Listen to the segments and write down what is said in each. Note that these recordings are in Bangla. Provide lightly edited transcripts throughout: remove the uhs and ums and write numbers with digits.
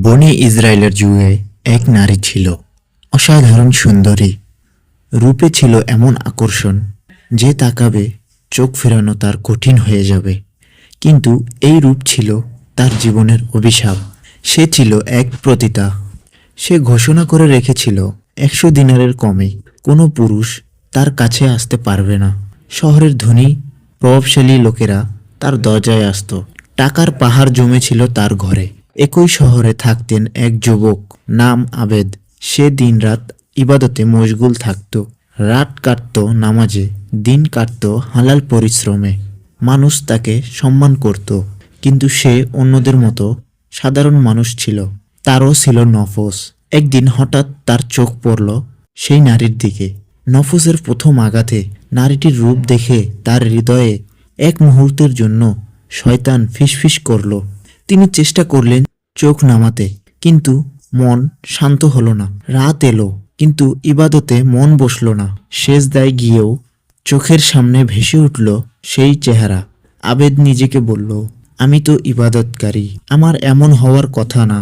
বনি ইসরায়েলের যুগে এক নারী ছিল, অসাধারণ সুন্দরী। রূপে ছিল এমন আকর্ষণ যে তাকাবে চোখ ফেরানো তার কঠিন হয়ে যাবে। কিন্তু এই রূপ ছিল তার জীবনের অভিশাপ। সে ছিল এক পতিতা। সে ঘোষণা করে রেখেছিল 100 দিনারের কমে কোনো পুরুষ তার কাছে আসতে পারবে না। শহরের ধনী প্রভাবশালী লোকেরা তার দরজায় আসত। টাকার পাহাড় জমেছিল তার ঘরে। একই শহরে থাকতেন এক যুবক, নাম আবেদ। সে দিনরাত ইবাদতে মশগুল থাকত। রাত কাটত নামাজে, দিন কাটত হালাল পরিশ্রমে। মানুষ তাকে সম্মান করত, কিন্তু সে অন্যদের মতো সাধারণ মানুষ ছিল। তারও ছিল নফস। একদিন হঠাৎ তার চোখ পড়ল সেই নারীর দিকে। নফসের প্রথম আঘাতে নারীটির রূপ দেখে তার হৃদয়ে এক মুহূর্তের জন্য শয়তান ফিসফিস করল। তিনি চেষ্টা করলেন চোখ নামাতে, কিন্তু মন শান্ত হলো না। রাত এলো, কিন্তু ইবাদতে মন বসল না। সেজদায় গিয়েও চোখের সামনে ভেসে উঠল সেই চেহারা। আবেদ নিজেকে বলল, আমি তো ইবাদতকারী, আমার এমন হওয়ার কথা না।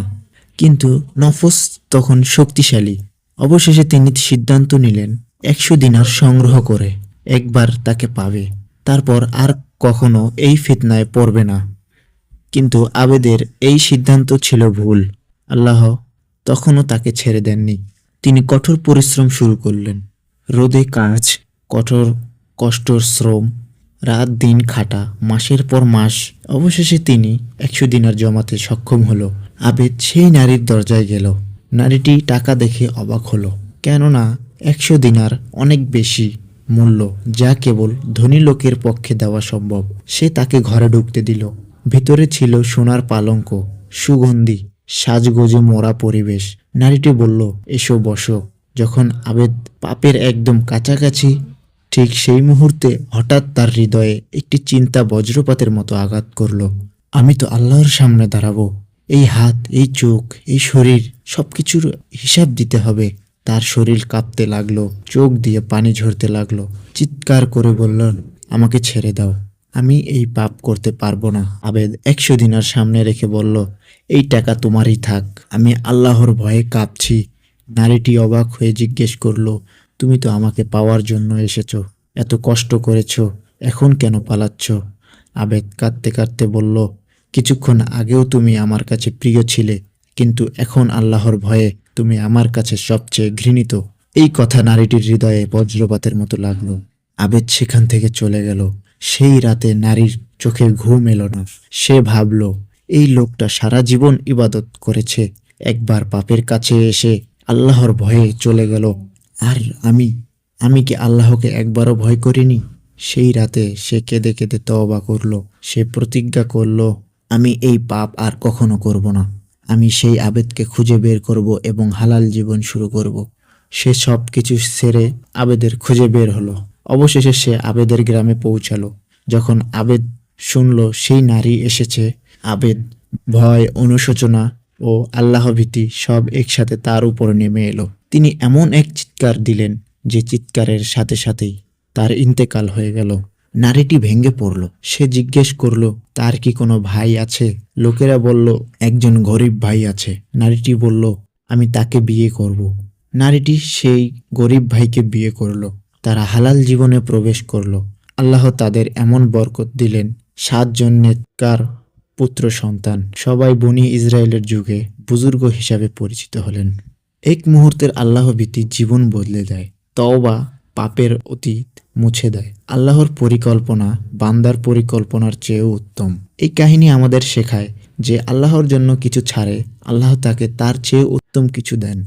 কিন্তু নফস তখন শক্তিশালী। অবশেষে তিনি সিদ্ধান্ত নিলেন 100 দিনার সংগ্রহ করে একবার তাকে পাবে, তারপর আর কখনো এই ফিতনায় পড়বে না। কিন্তু আবেদের এই সিদ্ধান্ত ছিল ভুল। আল্লাহ তখনও তাকে ছেড়ে দেননি। তিনি কঠোর পরিশ্রম শুরু করলেন। রোদে কাজ, কঠোর কষ্টর শ্রম, রাত দিন খাটা, মাসের পর মাস। অবশেষে তিনি 100 দিনার জমাতে সক্ষম হলো। আবেদ সেই নারীর দরজায় গেল। নারীটি টাকা দেখে অবাক হলো, কেননা 100 দিনার অনেক বেশি মূল্য, যা কেবল ধনী লোকের পক্ষে দেওয়া সম্ভব। সে তাকে ঘরে ঢুকতে দিল। ভিতরে ছিল সোনার পালঙ্ক, সুগন্ধি, সাজগোজে মোড়া পরিবেশ। নারীটি বলল, এসো বসো। যখন আবেদ পাপের একদম কাছাকাছি, ঠিক সেই মুহূর্তে হঠাৎ তার হৃদয়ে একটি চিন্তা বজ্রপাতের মতো আঘাত করল। আমি তো আল্লাহর সামনে দাঁড়াবো। এই হাত, এই চোখ, এই শরীর, সবকিছুর হিসাব দিতে হবে। তার শরীর কাঁপতে লাগলো, চোখ দিয়ে পানি ঝরতে লাগলো। চিৎকার করে বললেন, আমাকে ছেড়ে দাও, আমি এই পাপ করতে পারবো না। আবেদ 100 দিনার সামনে রেখে বলল, এই টাকা তোমারই থাক, আমি আল্লাহর ভয়ে কাঁপছি। নারীটি অবাক হয়ে জিজ্ঞেস করলো, তুমি তো আমাকে পাওয়ার জন্য এসেছো, এত কষ্ট করেছো, এখন কেন পালাচ্ছ? আবেদ কাঁদতে কাঁদতে বলল, কিছুক্ষণ আগেও তুমি আমার কাছে প্রিয় ছিলে, কিন্তু এখন আল্লাহর ভয়ে তুমি আমার কাছে সবচেয়ে ঘৃণিত। এই কথা নারীটির হৃদয়ে বজ্রপাতের মতো লাগলো। আবেদ সেখান থেকে চলে গেল। সেই রাতে নারীর চোখে ঘুম এলো না। সে ভাবল, এই লোকটা সারা জীবন ইবাদত করেছে, একবার পাপের কাছে এসে আল্লাহর ভয়ে চলে গেল। আর আমি কি আল্লাহকে একবারও ভয় করিনি? সেই রাতে সে কেঁদে কেঁদে তওবা করলো। সে প্রতিজ্ঞা করলো, আমি এই পাপ আর কখনো করব না। আমি সেই আবেদকে খুঁজে বের করব এবং হালাল জীবন শুরু করব। সে সব কিছু ছেড়ে আবেদের খুঁজে বের হলো। অবশেষে সে আবেদের গ্রামে পৌঁছালো। যখন আবেদ শুনল সেই নারী এসেছে, আবেদ ভয়, অনুশোচনা ও আল্লাহভীতি সব একসাথে তার উপর নেমে এলো। তিনি এমন এক চিৎকার দিলেন যে চিৎকারের সাথে সাথেই তার ইন্তেকাল হয়ে গেল। নারীটি ভেঙে পড়ল। সে জিজ্ঞেস করলো, তার কি কোনো ভাই আছে? লোকেরা বলল, একজন গরিব ভাই আছে। নারীটি বলল, আমি তাকে বিয়ে করব। নারীটি সেই গরিব ভাইকে বিয়ে করলো। তারা হালাল জীবনে প্রবেশ করলো। আল্লাহ তাদের এমন বরকত দিলেন, 7 জন নেককার পুত্র সন্তান। সবাই বনি ইসরায়েলের যুগে বুজুর্গ হিসাবে পরিচিত হলেন। এক মুহূর্তের আল্লাহভীতি জীবন বদলে দেয়। তওবা পাপের অতীত মুছে দেয়। আল্লাহর পরিকল্পনা বান্দার পরিকল্পনার চেয়েও উত্তম। এই কাহিনী আমাদের শেখায় যে আল্লাহর জন্য কিছু ছাড়ে, আল্লাহ তাকে তার চেয়ে উত্তম কিছু দেন।